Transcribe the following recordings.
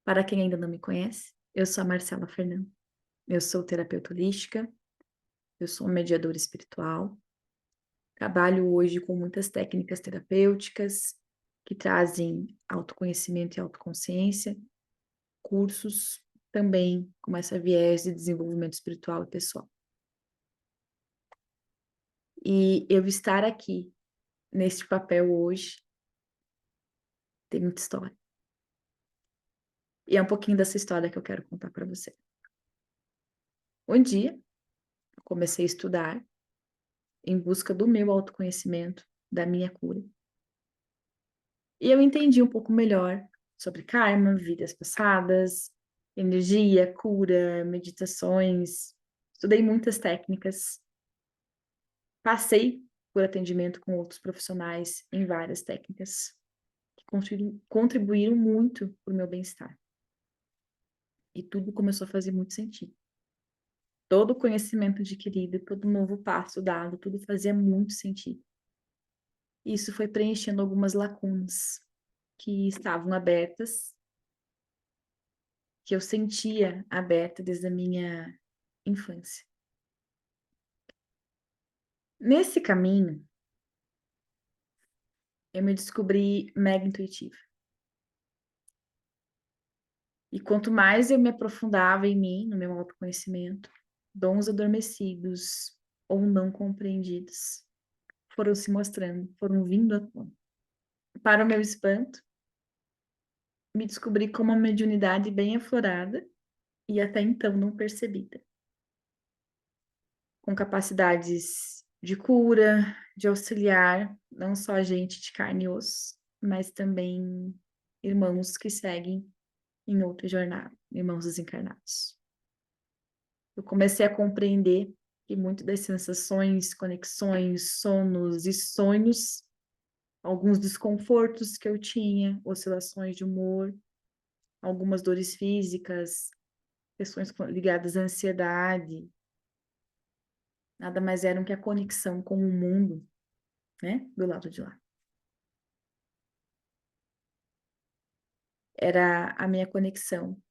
Para quem ainda não me conhece, eu sou a Marcela Fernando. Eu sou terapeuta holística, eu sou mediadora espiritual. Trabalho hoje com muitas técnicas terapêuticas que trazem autoconhecimento e autoconsciência, cursos também com essa viés de desenvolvimento espiritual e pessoal. E eu estar aqui neste papel hoje tem muita história. E é um pouquinho dessa história que eu quero contar para você. Um dia, eu comecei a estudar em busca do meu autoconhecimento, da minha cura. E eu entendi um pouco melhor sobre karma, vidas passadas, energia, cura, meditações. Estudei muitas técnicas. Passei por atendimento com outros profissionais em várias técnicas que contribuíram muito para o meu bem-estar. E tudo começou a fazer muito sentido. Todo o conhecimento adquirido, todo novo passo dado, tudo fazia muito sentido. Isso foi preenchendo algumas lacunas que estavam abertas, que eu sentia aberta desde a minha infância. Nesse caminho, eu me descobri mega intuitiva. E quanto mais eu me aprofundava em mim, no meu autoconhecimento, dons adormecidos ou não compreendidos foram se mostrando, foram vindo à tona. Para o meu espanto, me descobri com uma mediunidade bem aflorada e até então não percebida. Com capacidades de cura, de auxiliar, não só a gente de carne e osso, mas também irmãos que seguem em outra jornada, irmãos desencarnados. Eu comecei a compreender que muito das sensações, conexões, sonos e sonhos, alguns desconfortos que eu tinha, oscilações de humor, algumas dores físicas, questões ligadas à ansiedade, nada mais eram que a conexão com o mundo, né, do lado de lá. Era a minha conexão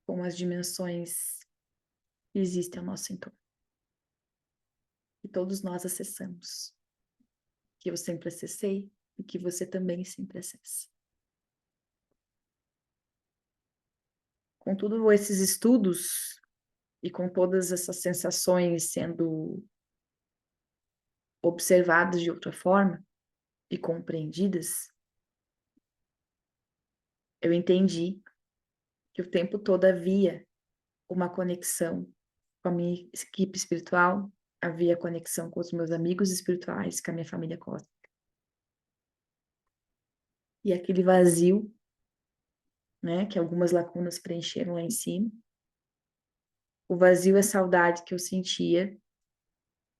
com as dimensões que existem ao nosso entorno. Que todos nós acessamos. Que eu sempre acessei e que você também sempre acessa. Com todos esses estudos e com todas essas sensações sendo observadas de outra forma e compreendidas, eu entendi que o tempo todo havia uma conexão com a minha equipe espiritual, havia conexão com os meus amigos espirituais, com a minha família cósmica. E aquele vazio, né, que algumas lacunas preencheram lá em cima, o vazio e a saudade que eu sentia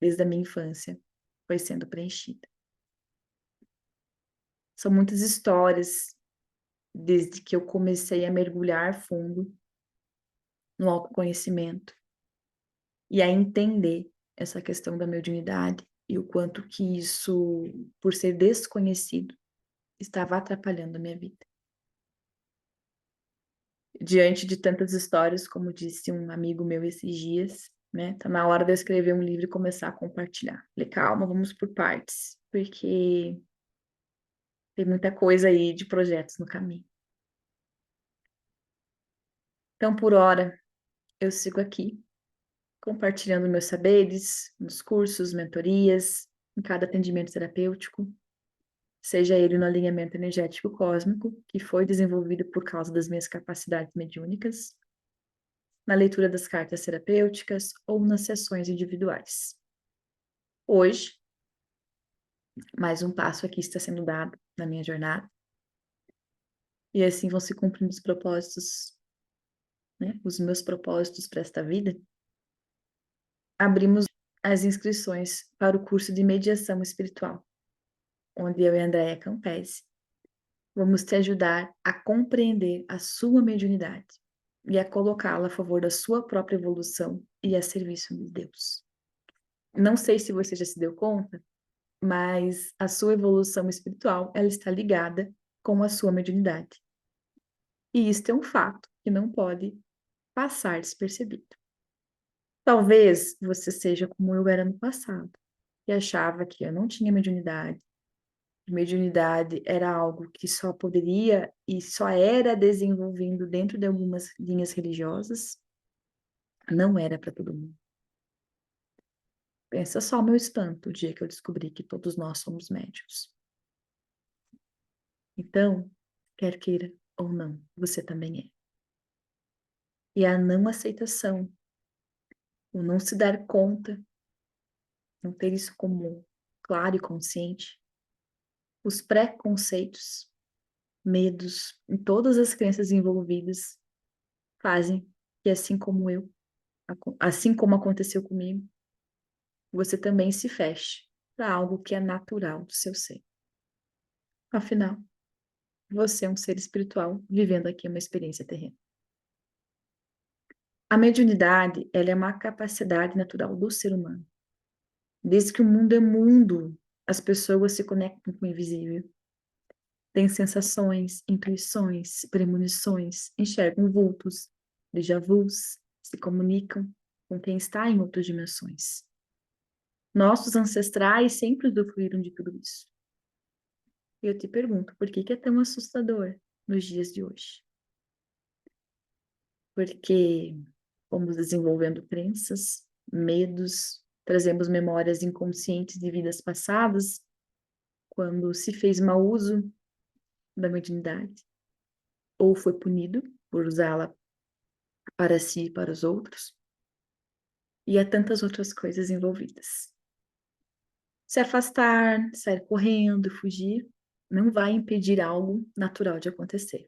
desde a minha infância foi sendo preenchida. São muitas histórias desde que eu comecei a mergulhar fundo no autoconhecimento e a entender essa questão da mediunidade e o quanto que isso, por ser desconhecido, estava atrapalhando a minha vida. Diante de tantas histórias, como disse um amigo meu esses dias, né? Tá na hora de eu escrever um livro e começar a compartilhar. Falei, calma, vamos por partes, porque tem muita coisa aí de projetos no caminho. Então, por hora, eu sigo aqui, compartilhando meus saberes, nos cursos, mentorias, em cada atendimento terapêutico, seja ele no alinhamento energético cósmico, que foi desenvolvido por causa das minhas capacidades mediúnicas, na leitura das cartas terapêuticas ou nas sessões individuais. Hoje, mais um passo aqui está sendo dado na minha jornada, e assim vão se cumprindo os propósitos, né, os meus propósitos para esta vida. Abrimos as inscrições para o curso de mediação espiritual, onde eu e a Andréa Campese vamos te ajudar a compreender a sua mediunidade e a colocá-la a favor da sua própria evolução e a serviço de Deus. Não sei se você já se deu conta, mas a sua evolução espiritual, ela está ligada com a sua mediunidade. E isto é um fato que não pode passar despercebido. Talvez você seja como eu era no passado, que achava que eu não tinha mediunidade. Mediunidade era algo que só poderia e só era desenvolvendo dentro de algumas linhas religiosas. Não era para todo mundo. Pensa só o meu espanto o dia que eu descobri que todos nós somos médicos. Então, quer queira ou não, você também é. E a não aceitação, o não se dar conta, não ter isso como claro e consciente, os preconceitos, medos e todas as crenças envolvidas fazem que, assim como aconteceu comigo, você também se feche para algo que é natural do seu ser. Afinal, você é um ser espiritual vivendo aqui uma experiência terrena. A mediunidade, ela é uma capacidade natural do ser humano. Desde que o mundo é mundo, as pessoas se conectam com o invisível. Têm sensações, intuições, premonições, enxergam vultos, déjà vus, se comunicam com quem está em outras dimensões. Nossos ancestrais sempre usufruíram de tudo isso. E eu te pergunto, por que é tão assustador nos dias de hoje? Porque fomos desenvolvendo crenças, medos, trazemos memórias inconscientes de vidas passadas, quando se fez mau uso da mediunidade, ou foi punido por usá-la para si e para os outros, e há tantas outras coisas envolvidas. Se afastar, sair correndo, fugir, não vai impedir algo natural de acontecer.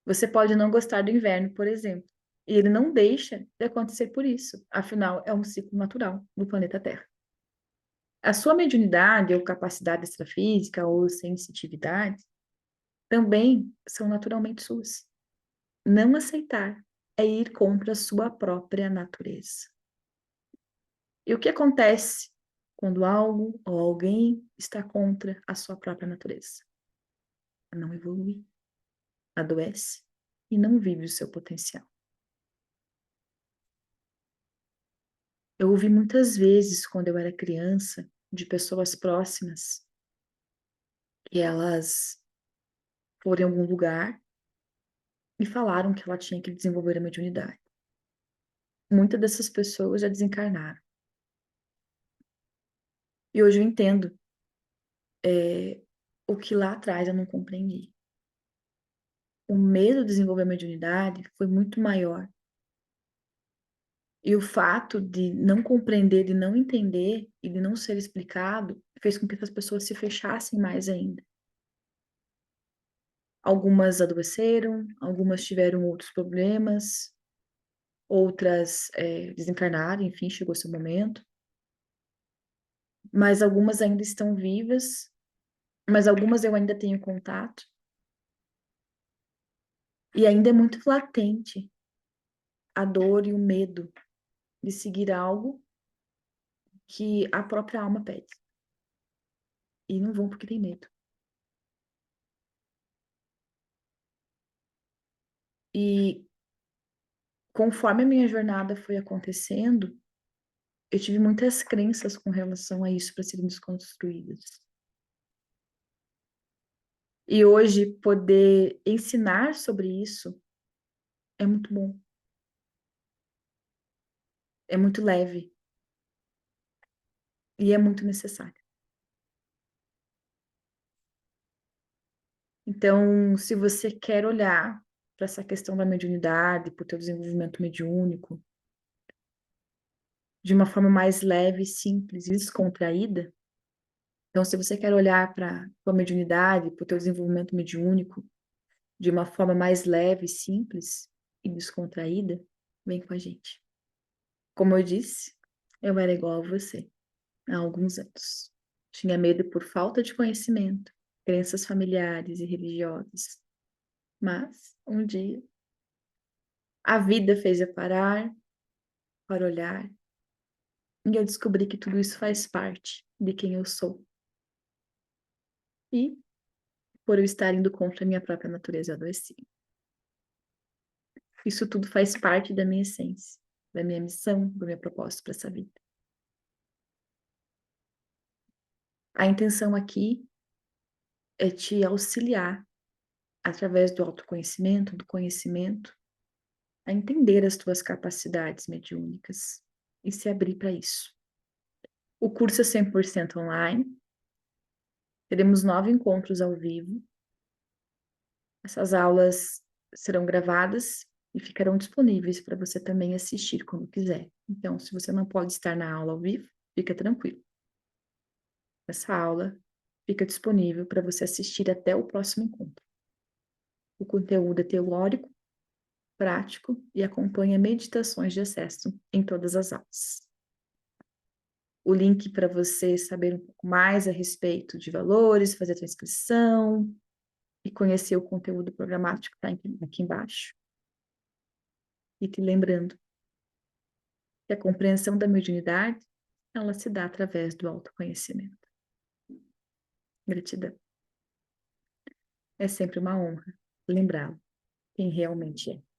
Você pode não gostar do inverno, por exemplo, e ele não deixa de acontecer por isso. Afinal, é um ciclo natural do planeta Terra. A sua mediunidade ou capacidade extrafísica ou sensitividade também são naturalmente suas. Não aceitar é ir contra a sua própria natureza. E o que acontece quando algo ou alguém está contra a sua própria natureza? Não evolui, adoece e não vive o seu potencial. Eu ouvi muitas vezes, quando eu era criança, de pessoas próximas, que elas foram em algum lugar e falaram que ela tinha que desenvolver a mediunidade. Muitas dessas pessoas já desencarnaram. E hoje eu entendo o que lá atrás eu não compreendi. O medo de desenvolver a mediunidade foi muito maior. E o fato de não compreender, de não entender e de não ser explicado fez com que essas pessoas se fechassem mais ainda. Algumas adoeceram, algumas tiveram outros problemas, outras desencarnaram, enfim, chegou seu momento. Mas algumas ainda estão vivas, mas algumas eu ainda tenho contato. E ainda é muito latente a dor e o medo de seguir algo que a própria alma pede. E não vão porque tem medo. E conforme a minha jornada foi acontecendo, eu tive muitas crenças com relação a isso para serem desconstruídas. E hoje poder ensinar sobre isso é muito bom. É muito leve. E é muito necessário. Então, se você quer olhar para essa questão da mediunidade, para o teu desenvolvimento mediúnico, de uma forma mais leve, simples e descontraída, então, se você quer olhar para a tua mediunidade, para o teu desenvolvimento mediúnico, de uma forma mais leve, simples e descontraída, vem com a gente. Como eu disse, eu era igual a você há alguns anos. Tinha medo por falta de conhecimento, crenças familiares e religiosas. Mas, um dia, a vida fez eu parar para olhar e eu descobri que tudo isso faz parte de quem eu sou. E por eu estar indo contra a minha própria natureza, eu adoeci. Isso tudo faz parte da minha essência, da minha missão, do meu propósito para essa vida. A intenção aqui é te auxiliar, através do autoconhecimento, do conhecimento, a entender as tuas capacidades mediúnicas e se abrir para isso. O curso é 100% online. Teremos 9 encontros ao vivo. Essas aulas serão gravadas e ficarão disponíveis para você também assistir quando quiser. Então, se você não pode estar na aula ao vivo, fica tranquilo. Essa aula fica disponível para você assistir até o próximo encontro. O conteúdo é teórico, prático e acompanha meditações de acesso em todas as aulas. O link para você saber um pouco mais a respeito de valores, fazer a sua inscrição e conhecer o conteúdo programático está aqui embaixo. E te lembrando que a compreensão da mediunidade, ela se dá através do autoconhecimento. Gratidão. É sempre uma honra lembrá-lo quem realmente é.